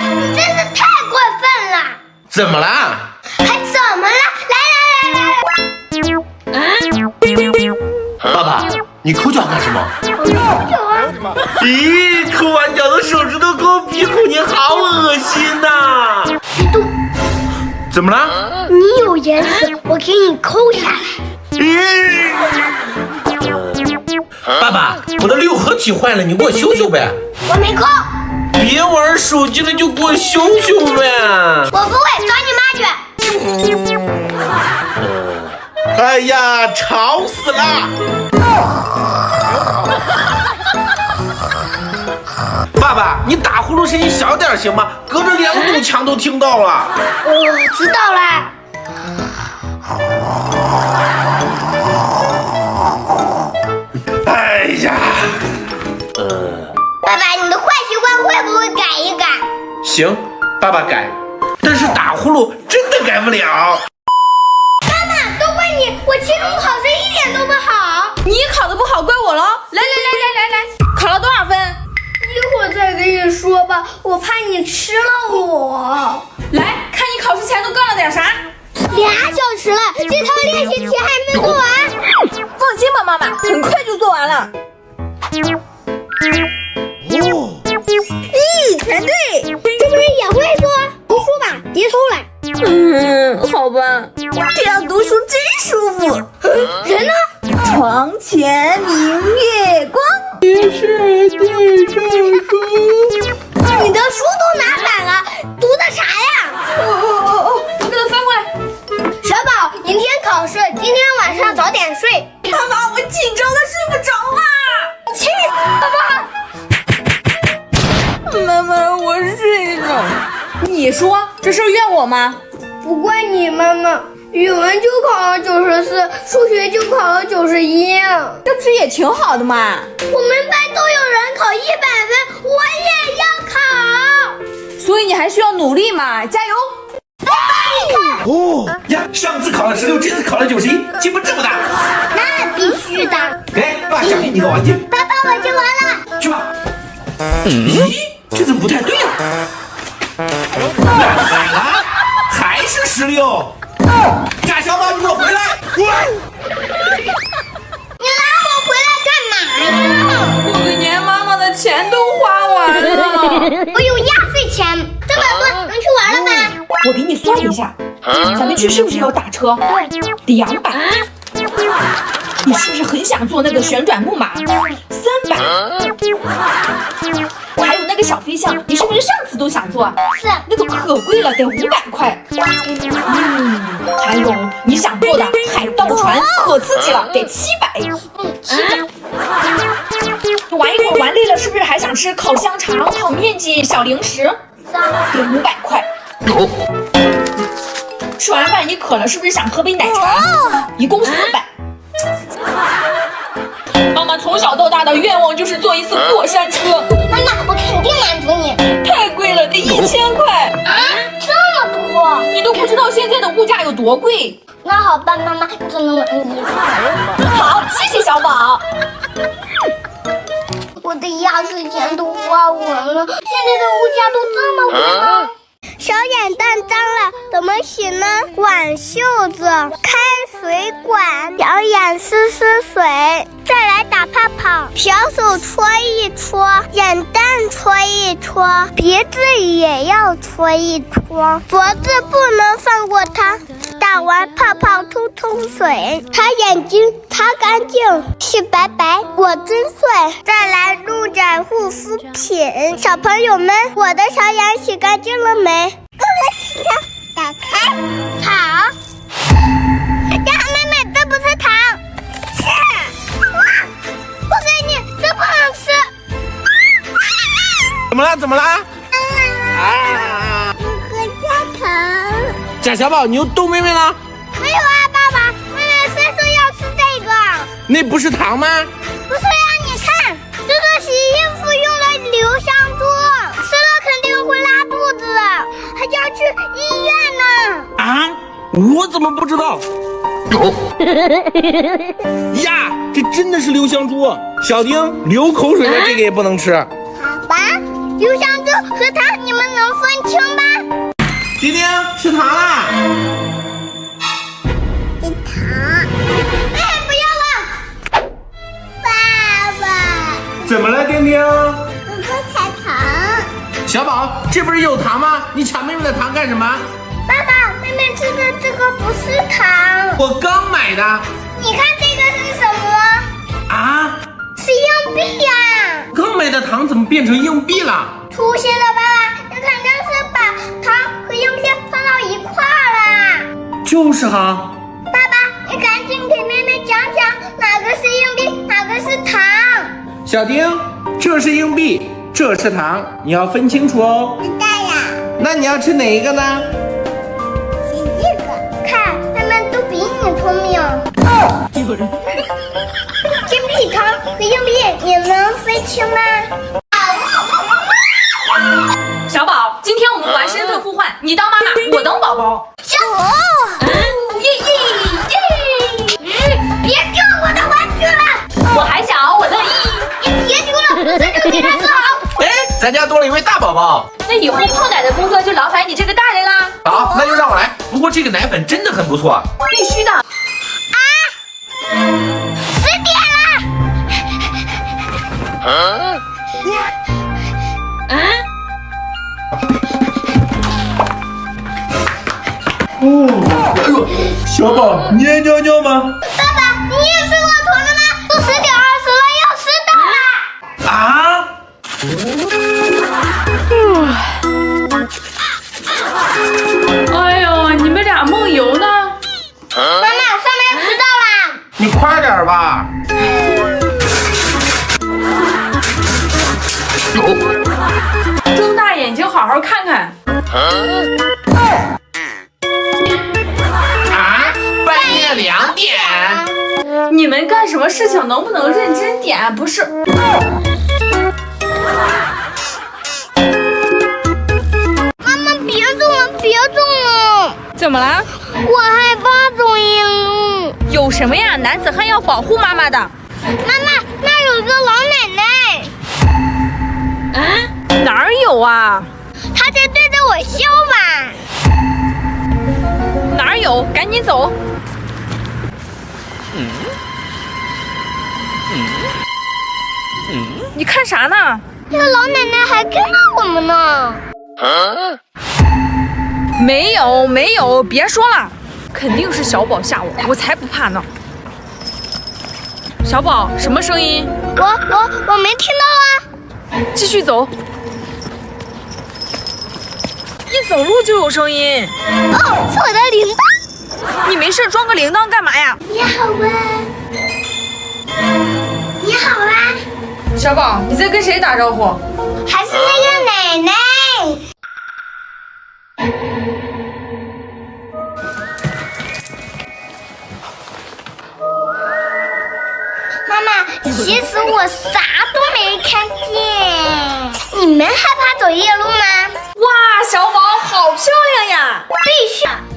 你真是太过分了！怎么了？还怎么了？来！爸爸，你抠脚干什么？我没有啊。咦，抠完脚的手指头抠鼻孔，你好恶心呐！别动！怎么了？你有颜色，我给你抠下来。爸爸，我的六合体坏了，你给我修修呗。我没抠。别玩手机了，就给我修修呗。我不会，找你妈去。哎呀，吵死了！爸爸，你打呼噜声音小点行吗？隔着2堵墙都听到了。我知道啦。哎呀，爸爸，你的坏习惯会不会改一改？行，爸爸改，但是打呼噜真的改不了。妈妈，都怪你，我期中考试一点都不好。你考得不好怪我喽！来，考了多少分？一会儿再跟你说吧，我怕你吃了我。来看你考试前都干了点啥2小时了，这套练习题还没做完。放心吧，妈妈，很快就做完了。全对，是不是也会做？读书吧，别偷懒。好吧，这样读书真舒服。人呢？床前明月光，你的书都拿反了，读的啥呀？你给它翻过来。小宝，明天考试，今天晚上早点睡。妈妈，我紧张的睡不着啊！气死了！妈妈，我睡了。你说这事儿怨我吗？不怪你妈妈，语文就考了94，数学就考了91。这不是也挺好的嘛？我们班都有人考100分，我也要考。所以你还需要努力嘛，加油！哦呀，上次考了16，这次考了91，进步这么大。那必须的。来，爸奖励你个玩具。爸爸，我就完了。去吧。咦，这怎么不太对呀？反了，还是16。贾小宝，你给我回来！你拉我回来干嘛呀？我给年妈妈的钱都花完了。我有压岁钱，这么多，能去玩了吧？我给你算一下，咱们去是不是要打车？得200。你是不是很想坐那个旋转木马？300。还有那个小飞象，你是不是上次都想坐？是。那个可贵了，得500块。还有你想坐的海盗船，可刺激了，得700。玩一会儿玩累了，是不是还想吃烤香肠、烤面筋、小零食？得500块。吃完饭你渴了，是不是想喝杯奶茶？一共400。妈妈从小到大的愿望就是坐一次过山车。妈妈，我肯定满足你。太贵了，得1000块啊，这么多！你都不知道现在的物价有多贵。那好吧，妈妈，就那么意思。好，谢谢小宝。我的压岁钱都花完了，现在的物价都这么贵吗？小眼蛋脏了，怎么洗呢？挽袖子，开水管，小眼湿湿水，再来打泡泡，小手搓一搓，眼蛋搓一搓，鼻子也要搓一搓，脖子不能放过它。打完泡泡冲冲水，擦眼睛，擦干净，洗白白，果真碎。再来入点护肤品。小朋友们，我的小眼洗干净了没？洗它，打开，好。呀，妹妹，这不是糖，是。哇，不给你，这不能吃。怎么了？怎么了？我加糖。贾小宝，你又逗妹妹了？没有啊，爸爸，妹妹非说要吃这个。那不是糖吗？不是呀，你看，这是洗衣服用的留香珠，吃了肯定会拉肚子，还要去医院呢。啊，我怎么不知道？呀，这真的是留香珠。小丁，流口水的这个也不能吃。好吧。有香蕉和糖，你们能分清吗？丁丁吃糖啦！吃糖。哎，不要了！爸爸，怎么了，丁丁？哥哥踩糖。小宝，这不是有糖吗？你抢妹妹的糖干什么？爸爸，妹妹吃的这个不是糖。我刚买的。你看这个是什么？啊？是硬币呀！刚买的糖怎么变成硬币了？出息了，爸爸，你肯定是把糖和硬币放到一块儿了。就是哈。爸爸，你赶紧给妹妹讲讲哪个是硬币，哪个是糖。小丁，这是硬币，这是糖，你要分清楚哦。知道呀。那你要吃哪一个呢？吃这个。看，妹妹都比你聪明。金币糖和硬币，你能分清吗？小宝，今天我们玩身份互换，你当妈妈，我当宝宝。小虎，别丢我的玩具了！我还小，我乐意。你别丢了，这就给他做好。哎，咱家多了一位大宝宝。那以后泡奶的工作就劳烦你这个大人啦。好，那就让我来。不过这个奶粉真的很不错。必须的。 10点了。哎呦，小宝，你也尿尿吗？爸爸，你也睡过头了吗？都10点20了，要迟到了。啊？哎呦，你们俩梦游呢？妈妈，上面迟到了。你快点吧。睁大眼睛好好看看。啊？半夜2点？你们干什么事情能不能认真点？不是。妈妈，别动了，别动了。怎么了？我害怕走夜路。有什么呀？男子汉要保护妈妈的。妈妈，那有个老奶奶。啊？哪儿有啊？她在对着我笑吧？哪儿有？赶紧走。你看啥呢？那个老奶奶还跟着我们呢。没有没有，别说了，肯定是小宝吓我，我才不怕呢。小宝，什么声音？我没听到啊。继续走。一走路就有声音。哦，是我的铃铛。你没事装个铃铛干嘛呀？你好啊。你好啊。小宝，你在跟谁打招呼？还是那个奶奶。妈妈，其实我啥都没看见。你们害怕走夜路吗？哇，小宝好漂亮呀！必须。